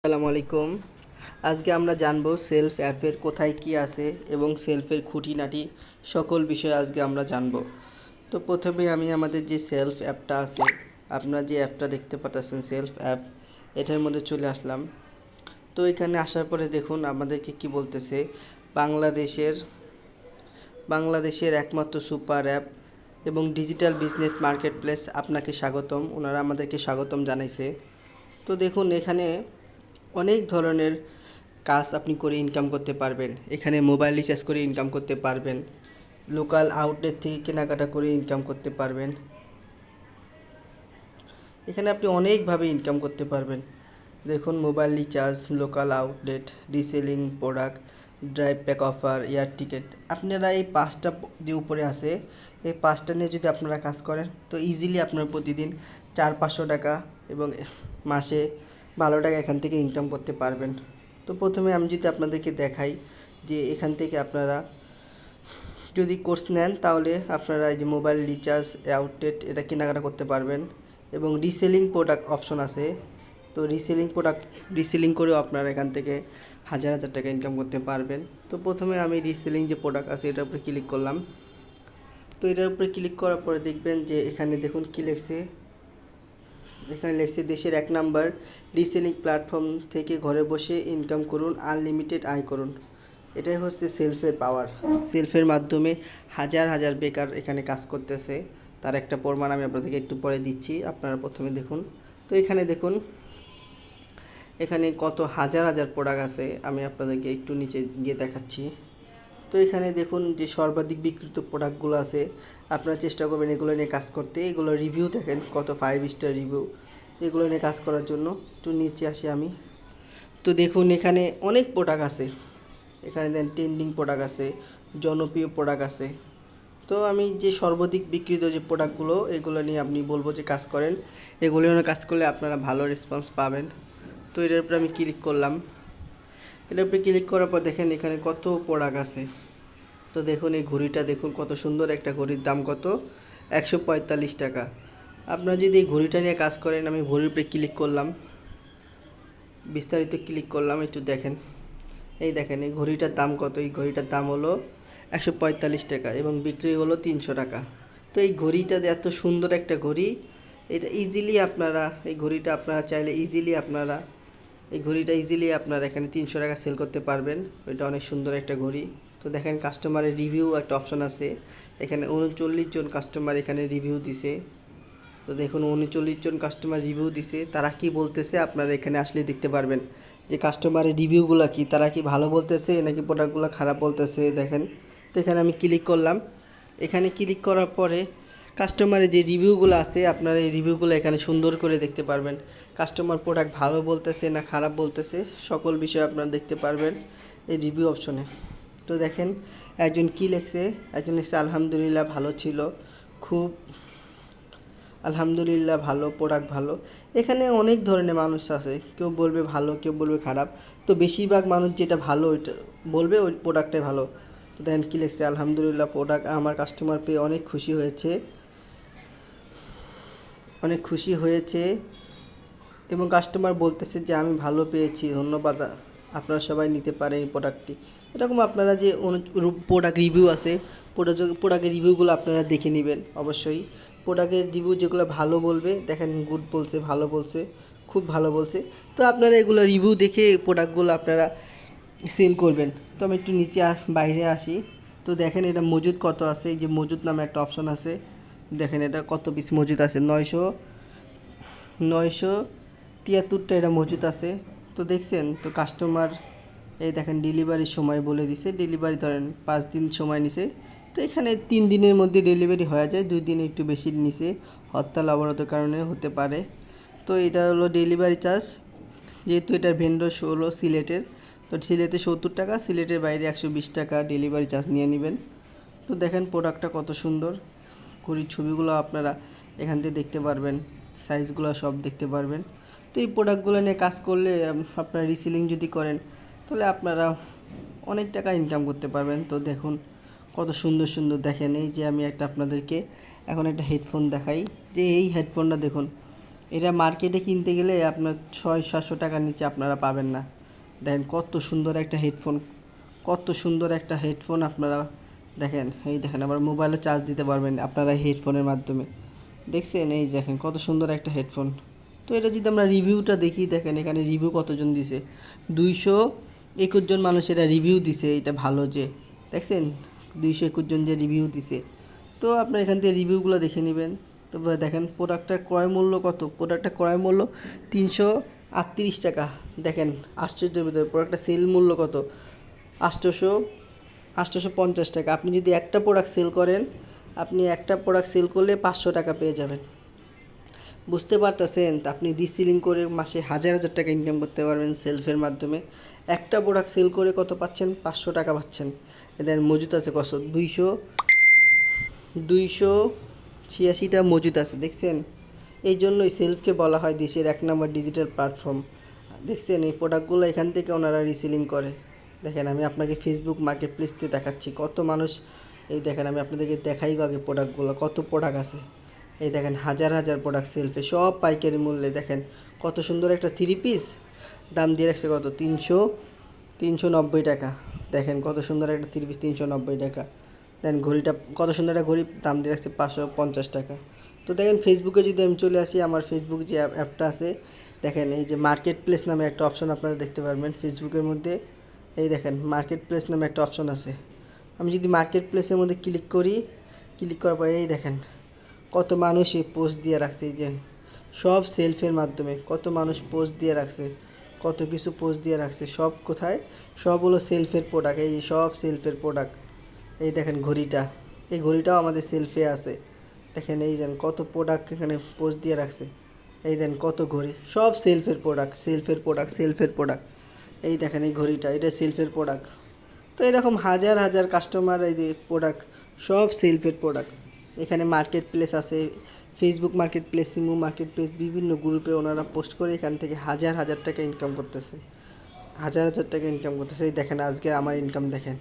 আসসালামু আলাইকুম। আজকে আমরা জানবো সেলফ অ্যাপের কোথায় কি আছে এবং সেলফের খুঁটিনাটি সকল বিষয় আজকে আমরা জানবো। তো প্রথমে আমি আমাদের যে সেলফ অ্যাপটা আছে, আপনারা যে অ্যাপটা দেখতে পাচ্ছেন সেলফ অ্যাপ, এটার মধ্যে চলে আসলাম। তো এখানে আসার পরে দেখুন আমাদেরকে কি বলতেছে, বাংলাদেশের বাংলাদেশের একমাত্র সুপার অ্যাপ এবং ডিজিটাল বিজনেস মার্কেট প্লেস, আপনাকে স্বাগতম। ওনারা আমাদেরকে স্বাগতম জানাইছে। তো দেখুন এখানে অনেক ধরনের কাজ আপনি করে ইনকাম করতে পারবেন। এখানে মোবাইল রিচার্জ করে ইনকাম করতে পারবেন, লোকাল আউটলেট থেকে কেনাকাটা করে ইনকাম করতে পারবেন। এখানে আপনি অনেকভাবে ইনকাম করতে পারবেন। দেখুন mobile recharge, local outlet, reselling product, drive pack offer, air ticket. আপনারা এই পাঁচটা যে উপরে আছে, এই পাঁচটা নিয়ে যদি আপনারা কাজ করেন তো ইজিলি আপনারা প্রতিদিন 400-500 টাকা এবং মাসে 12 টাকা এখান থেকে ইনকাম করতে পারবেন। তো প্রথমে আমি যদি আপনাদেরকে দেখাই যে এখান থেকে আপনারা যদি কোর্স নেন তাহলে আপনারা এই যে মোবাইল রিচার্জ, আউটলেট এটা কেনাকাটা করতে পারবেন এবং রিসেলিং প্রোডাক্ট অপশন আছে। তো রিসেলিং করেও আপনারা এখান থেকে হাজার হাজার টাকা ইনকাম করতে পারবেন। তো প্রথমে আমি রিসেলিং যে প্রোডাক্ট আছে এটার উপরে ক্লিক করলাম। তো এটার উপরে ক্লিক করার পরে দেখবেন যে এখানে দেখুন কি লেখছে, এখানে লেখছে দেশের 1 নাম্বার রিসেলিং প্ল্যাটফর্ম থেকে ঘরে বসে ইনকাম করুন, আনলিমিটেড আয় করুন। এটাই হচ্ছে সেলফের পাওয়ার। সেলফের মাধ্যমে হাজার হাজার বেকার এখানে কাজ করতেছে, তার একটা প্রমাণ আমি আপনাদেরকে একটু পরে দিচ্ছি। আপনারা প্রথমে দেখুন। তো এখানে দেখুন এখানে কত হাজার হাজার প্রোডাক্ট আছে, আমি আপনাদেরকে একটু নিচে গিয়ে দেখাচ্ছি। তো এখানে দেখুন যে সর্বাধিক বিক্রিত প্রোডাক্টগুলো আছে, আপনারা চেষ্টা করবেন এগুলো নিয়ে কাজ করতে। এগুলো রিভিউ দেখেন কত 5 স্টার রিভিউ। তো এগুলো নিয়ে কাজ করার জন্য একটু নিচে আসি আমি। তো দেখুন এখানে অনেক প্রোডাক্ট আছে, এখানে দেন ট্রেন্ডিং প্রোডাক্ট আছে, জনপ্রিয় প্রোডাক্ট আছে। তো আমি যে সর্বাধিক বিক্রিত যে প্রোডাক্টগুলো এগুলো নিয়ে আপনি বলবো যে কাজ করেন, এগুলো নিয়ে কাজ করলে আপনারা ভালো রেসপন্স পাবেন। তো এটার উপরে আমি ক্লিক করলাম। এটার উপরে ক্লিক করার পর দেখেন এখানে কত প্রোডাক্ট আছে। তো দেখুন এই ঘড়িটা দেখুন কত সুন্দর একটা ঘড়ির দাম কত, 145 টাকা। আপনারা যদি এই ঘড়িটা নিয়ে কাজ করেন, আমি ঘড়ির উপরে ক্লিক করলাম, বিস্তারিত ক্লিক করলাম, একটু দেখেন। এই দেখেন এই ঘড়িটার দাম কত, এই ঘড়িটার দাম হলো 145 টাকা এবং বিক্রি হলো 300 টাকা। তো এই ঘড়িটা এত সুন্দর একটা ঘড়ি, এটা ইজিলি আপনারা এই ঘড়িটা আপনারা চাইলে ইজিলি আপনারা এই ঘড়িটা ইজিলি আপনারা এখানে 300 টাকা সেল করতে পারবেন। এটা অনেক সুন্দর একটা ঘড়ি। তো দেখেন কাস্টমারের রিভিউ একটা অপশন আছে, এখানে 39 জন কাস্টমার এখানে রিভিউ দিছে। তো দেখুন 39 জন কাস্টমার রিভিউ দিছে, তারা কি বলতেছে আপনারা এখানে আসলে দেখতে পারবেন যে কাস্টমারের রিভিউগুলো কি, তারা কি ভালো বলতেছে নাকি প্রোডাক্টগুলো খারাপ বলতেছে। দেখেন তো এখানে আমি ক্লিক করলাম। এখানে ক্লিক করার পরে কাস্টমারের যে রিভিউগুলো আছে আপনারা এই রিভিউগুলো এখানে সুন্দর করে দেখতে পারবেন। কাস্টমার প্রোডাক্ট ভালো বলতেছে না খারাপ বলতেছে সকল বিষয় আপনারা দেখতে পারবেন এই রিভিউ অপশনে। তো দেখেন একজন কি লিখছে, একজন লিখছে আলহামদুলিল্লাহ ভালো ছিল, খুব আলহামদুলিল্লাহ ভালো, প্রোডাক্ট ভালো। এখানে অনেক ধরনের মানুষ আছে, কেউ বলবে ভালো, কেউ বলবে খারাপ। তো বেশিরভাগ মানুষ যেটা ভালো ওইটা বলবে, ওই প্রোডাক্টটাই ভালো। তো দেখেন কী লিখছে, আলহামদুলিল্লাহ প্রোডাক্ট আমার কাস্টমার পেয়ে অনেক খুশি হয়েছে, অনেক খুশি হয়েছে এবং কাস্টমার বলতেছে যে আমি ভালো পেয়েছি, ধন্যবাদ, আপনারা সবাই নিতে পারেন এই প্রোডাক্টটি। এরকম আপনারা যে প্রোডাক্ট রিভিউ আছে, প্রোডাক্টের রিভিউগুলো আপনারা দেখে নেবেন অবশ্যই। প্রোডাক্টের রিভিউ যেগুলো ভালো বলবে, দেখেন গুড বলছে, ভালো বলছে, খুব ভালো বলছে। তো আপনারা এগুলো রিভিউ দেখে প্রোডাক্টগুলো আপনারা সেল করবেন। তো আমি একটু নিচে বাইরে আসি। তো দেখেন এটা মজুদ কত আছে, এই যে মজুদ নামে একটা অপশন আছে, দেখেন এটা কত পিস মজুদ আছে, 973টা এটা মজুদ আছে। তো দেখছেন তো কাস্টমার এই দেখেন ডেলিভারির সময় বলে দিছে, ডেলিভারি ধরেন 5 দিন সময় নিছে। তো এখানে 3 দিনের মধ্যে ডেলিভারি হয়ে যায়, 2 দিন একটু বেশি নিছে, হরতাল অবরোধের কারণে হতে পারে। তো এটা হলো ডেলিভারি চার্জ, যেহেতু এটার ভেন্ডর হলো সিলেটের, তো সিলেটে 70 টাকা, সিলেটের বাইরে 120 টাকা ডেলিভারি চার্জ নিয়ে নেবেন। তো দেখেন প্রোডাক্টটা কত সুন্দর, ঘড়ির ছবিগুলো আপনারা এখান থেকে দেখতে পারবেন, সাইজগুলো সব দেখতে পারবেন। তো এই প্রোডাক্টগুলো নিয়ে কাজ করলে আপনারা রিসেলিং যদি করেন তাহলে আপনারা অনেক টাকা ইনকাম করতে পারবেন। তো দেখুন কত সুন্দর সুন্দর, দেখেন এই যে আমি একটা আপনাদেরকে এখন একটা হেডফোন দেখাই, যে এই হেডফোনটা দেখুন এটা মার্কেটে কিনতে গেলে আপনার 600-700 টাকার নিচে আপনারা পাবেন না। দেখেন কত সুন্দর একটা হেডফোন, কত সুন্দর একটা হেডফোন আপনারা দেখেন। এই দেখেন আবার মোবাইলও চার্জ দিতে পারবেন আপনারা এই হেডফোনের মাধ্যমে। দেখছেন এই দেখেন কত সুন্দর একটা হেডফোন। তো এটা যদি আমরা রিভিউটা দেখি, দেখেন এখানে রিভিউ কতজন দিছে, 221 জন মানুষ এটা রিভিউ দিছে, এটা ভালো যে দেখছেন 221 জন যে রিভিউ দিছে। তো আপনার এখান থেকে রিভিউগুলো দেখে নেবেন। তারপরে দেখেন প্রোডাক্টটার ক্রয় মূল্য কত, প্রোডাক্টটার ক্রয় মূল্য 338 টাকা। দেখেন আশ্চর্যের ভিতরে প্রোডাক্টটা সেল মূল্য কত, 850 টাকা। আপনি যদি একটা প্রোডাক্ট সেল করেন, আপনি একটা প্রোডাক্ট সেল করলে 500 টাকা পেয়ে যাবেন। বুঝতে পারতেছেন? তা আপনি রিসেলিং করে মাসে হাজার হাজার টাকা ইনকাম করতে পারবেন সেলফের মাধ্যমে। একটা প্রোডাক্ট সেল করে কত পাচ্ছেন, 500 টাকা পাচ্ছেন। এদের মজুত আছে কত, 286টা মজুত আছে, দেখছেন? এই জন্যই সেলফকে বলা হয় দেশের 1 নম্বর ডিজিটাল প্ল্যাটফর্ম। দেখছেন এই প্রোডাক্টগুলো এখান থেকে ওনারা রিসেলিং করে। দেখেন আমি আপনাকে ফেসবুক মার্কেট প্লেসতে দেখাচ্ছি কত মানুষ। এই দেখেন আমি আপনাদেরকে দেখাই আগে প্রোডাক্টগুলো, কত প্রোডাক্ট আছে। এই দেখেন হাজার হাজার প্রোডাক্ট সেলফে, সব পাইকারি মূল্যে। দেখেন কত সুন্দর একটা 3 পিস, দাম দিয়ে রাখছে কত, 390 টাকা। দেখেন কত সুন্দর একটা 3 পিস, 390 টাকা। দেন ঘড়িটা কত সুন্দর একটা ঘড়ি, দাম দিয়ে রাখছে 550 টাকা। তো দেখেন ফেসবুকে যদি আমি চলে আসি, আমার ফেসবুক যে অ্যাপটা আছে, দেখেন এই যে মার্কেট প্লেস নামে একটা অপশন আপনারা দেখতে পারবেন ফেসবুকের মধ্যে। এই দেখেন মার্কেট প্লেস নামে একটা অপশন আছে। আমি যদি মার্কেট প্লেসের মধ্যে ক্লিক করি, ক্লিক করার পরে এই দেখেন কত মানুষ এই পোস্ট দিয়ে রাখছে। এই যে সব সেলফের মাধ্যমে কত মানুষ পোস্ট দিয়ে রাখছে, কত কিছু পোস্ট দিয়ে রাখছে। সব কোথায়, সব হলো সেলফের প্রোডাক্ট। এই সব সেলফের প্রোডাক্ট। এই দেখেন ঘড়িটা, এই ঘড়িটাও আমাদের সেলফে আছে। দেখেন এই দেন কত প্রোডাক্ট এখানে পোস্ট দিয়ে রাখছে। এই দেন কত ঘড়ি, সব সেলফের প্রোডাক্ট, সেলফের প্রোডাক্ট, সেলফের প্রোডাক্ট। এই দেখেন এই ঘড়িটা, এটা সেলফের প্রোডাক্ট। তো এরকম হাজার হাজার কাস্টমার, এই যে প্রোডাক্ট, সব সেলফের প্রোডাক্ট। এখানে মার্কেট প্লেস আছে, Facebook market place, imo market place, বিভিন্ন গ্রুপে ওনারা পোস্ট করে এখান থেকে হাজার হাজার টাকা ইনকাম করতেছে, হাজার হাজার টাকা ইনকাম করতেছে। এই দেখেন আজকে আমার ইনকাম দেখেন,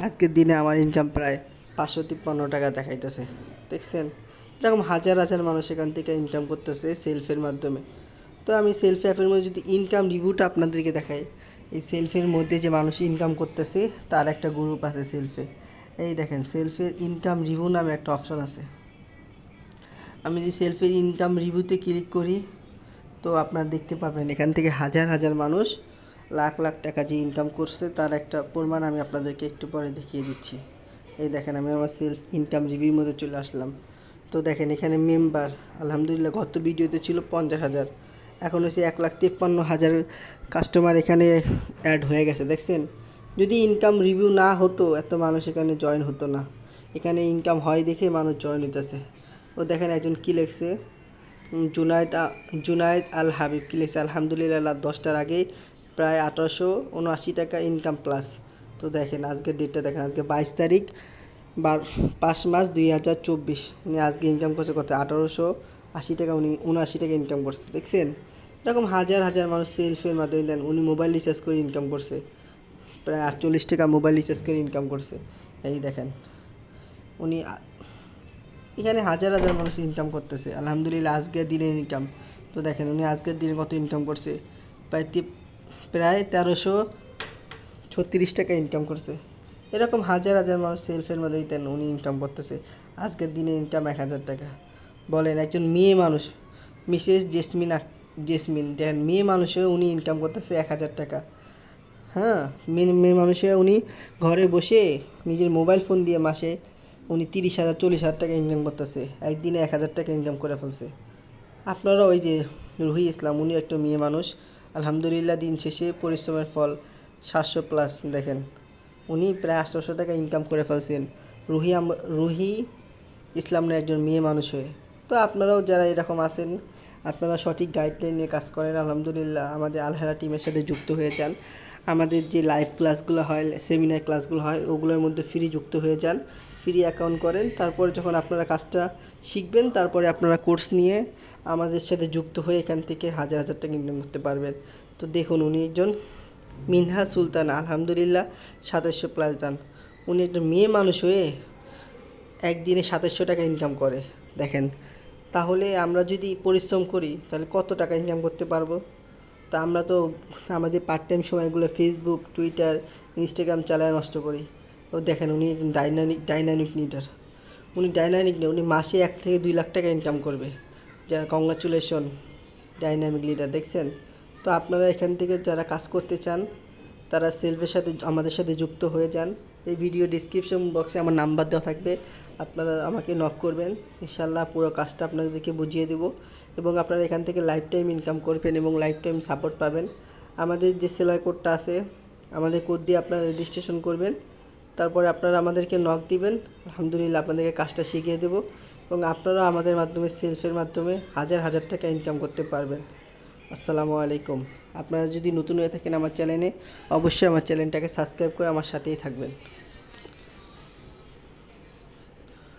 আজকের দিনে আমার ইনকাম প্রায় 553 টাকা দেখাইতেছে, দেখছেন? এরকম হাজার হাজার মানুষ এখান থেকে ইনকাম করতেছে সেলফের মাধ্যমে। তো আমি সেলফ অ্যাপের মধ্যে যদি ইনকাম রিভিউটা আপনাদেরকে দেখাই, এই সেলফের মধ্যে যে মানুষ ইনকাম করতেছে তার একটা গ্রুপ আছে সেলফে। এই দেখেন সেলফের ইনকাম রিভিউ নামে একটা অপশন আছে। আমি যদি সেলফের ইনকাম রিভিউতে ক্লিক করি, তো আপনারা দেখতে পাবেন এখান থেকে হাজার হাজার মানুষ লাখ লাখ টাকা যে ইনকাম করছে তার একটা প্রমাণ আমি আপনাদেরকে একটু পরে দেখিয়ে দিচ্ছি। এই দেখেন আমি আমার সেলফ ইনকাম রিভিউর মধ্যে চলে আসলাম। তো দেখেন এখানে মেম্বার আলহামদুলিল্লাহ গত ভিডিওতে ছিল 50,000, এখন হচ্ছে 1,53,000 কাস্টমার এখানে অ্যাড হয়ে গেছে, দেখছেন? যদি ইনকাম রিভিউ না হতো এত মানুষ এখানে জয়েন হতো না। এখানে ইনকাম হয় দেখে মানুষ জয়েন হইতেছে। ও দেখেন একজন কী লেখছে, জুনায়েদ আল হাবিব কী লিখছে, আলহামদুলিল্লাহ 10টার আগেই প্রায় 1879 টাকা ইনকাম প্লাস। তো দেখেন আজকের ডেটটা দেখেন, আজকে 22 তারিখ 5 মাস 2024। উনি আজকে ইনকাম করছে কত, 1880 টাকা, উনি 79 টাকা ইনকাম করছে, দেখছেন? এরকম হাজার হাজার মানুষ সেলফের মাধ্যমে দেন। উনি মোবাইল রিচার্জ করে ইনকাম করছে প্রায় 48 টাকা, মোবাইল রিচার্জ করে ইনকাম করছে। এই দেখেন উনি এখানে হাজার হাজার মানুষ ইনকাম করতেছে আলহামদুলিল্লাহ আজকের দিনের ইনকাম। তো দেখেন উনি আজকের দিনে কত ইনকাম করছে, প্রায় 1336 টাকা ইনকাম করছে। এরকম হাজার হাজার মানুষ সেলফের মধ্যেই দেন উনি ইনকাম করতেছে। আজকের দিনে ইনকাম 1000 টাকা। বলেন একজন মেয়ে মানুষ, মিসেস জেসমিন দেখেন মেয়ে মানুষেও উনি ইনকাম করতেছে 1000 টাকা। হ্যাঁ, মেয়ে মানুষে উনি ঘরে বসে নিজের মোবাইল ফোন দিয়ে মাসে উনি 30,000 40,000 টাকা ইনকাম করতেছে, একদিনে 1000 টাকা ইনকাম করে ফেলছে। আপনারা ওই যে রুহি ইসলাম, উনি একটা মেয়ে মানুষ, আলহামদুলিল্লাহ দিন শেষে পরিশ্রমের ফল 700+। দেখেন উনি প্রায় 800 টাকা ইনকাম করে ফেলছেন রুহি ইসলাম নামে একজন মেয়ে মানুষ হয়ে। তো আপনারাও যারা এরকম আছেন, আপনারা সঠিক গাইডলাইন নিয়ে কাজ করেন, আলহামদুলিল্লাহ আমাদের আলহেরা টিমের সাথে যুক্ত হয়ে যান। আমাদের যে লাইভ ক্লাসগুলো হয়, সেমিনার ক্লাসগুলো হয়, ওগুলোর মধ্যে ফ্রি যুক্ত হয়ে যান, ফ্রি অ্যাকাউন্ট করেন। তারপরে যখন আপনারা কাজটা শিখবেন, তারপরে আপনারা কোর্স নিয়ে আমাদের সাথে যুক্ত হয়ে এখান থেকে হাজার হাজার টাকা ইনকাম করতে পারবেন। তো দেখুন উনি একজন মিনহা সুলতান, আলহামদুলিল্লাহ 2700+ দান। উনি একজন মেয়ে মানুষ হয়ে একদিনে 2700 টাকা ইনকাম করে। দেখেন তাহলে আমরা যদি পরিশ্রম করি তাহলে কত টাকা ইনকাম করতে পারবো? তা আমরা তো আমাদের পার্ট টাইম সময়গুলো ফেসবুক, টুইটার, ইনস্টাগ্রাম চালায় নষ্ট করি। ও দেখেন উনি একজন ডাইনামিক লিডার। উনি ডাইনামিক না, উনি মাসে 1 থেকে 2 লাখ টাকা ইনকাম করবে। যা কংগ্রাচুলেশন ডাইনামিক লিডার, দেখছেন? তো আপনারা এখান থেকে যারা কাজ করতে চান তারা সেলফের সাথে আমাদের সাথে যুক্ত হয়ে যান। এই ভিডিও ডিসক্রিপশন বক্সে আমার নাম্বার দেওয়া থাকবে, আপনারা আমাকে নক করবেন, ইনশাল্লাহ পুরো কাজটা আপনাদেরকে বুঝিয়ে দেবো এবং আপনারা এখান থেকে লাইফ টাইম ইনকাম করবেন এবং লাইফ টাইম সাপোর্ট পাবেন। আমাদের যে সেলার কোডটা আছে, আমাদের কোড দিয়ে আপনারা রেজিস্ট্রেশন করবেন, তারপরে আপনারা আমাদেরকে নক দিবেন, আলহামদুলিল্লাহ আপনাদেরকে কাজটা শিখিয়ে দেবো এবং আপনারাও আমাদের মাধ্যমে সেলফের মাধ্যমে হাজার হাজার টাকা ইনকাম করতে পারবেন। আসসালামু আলাইকুম। আপনারা যদি নতুন হয়ে থাকেন আমার চ্যানেলে, অবশ্যই আমার চ্যানেলটাকে সাবস্ক্রাইব করে আমার সাথেই থাকবেন।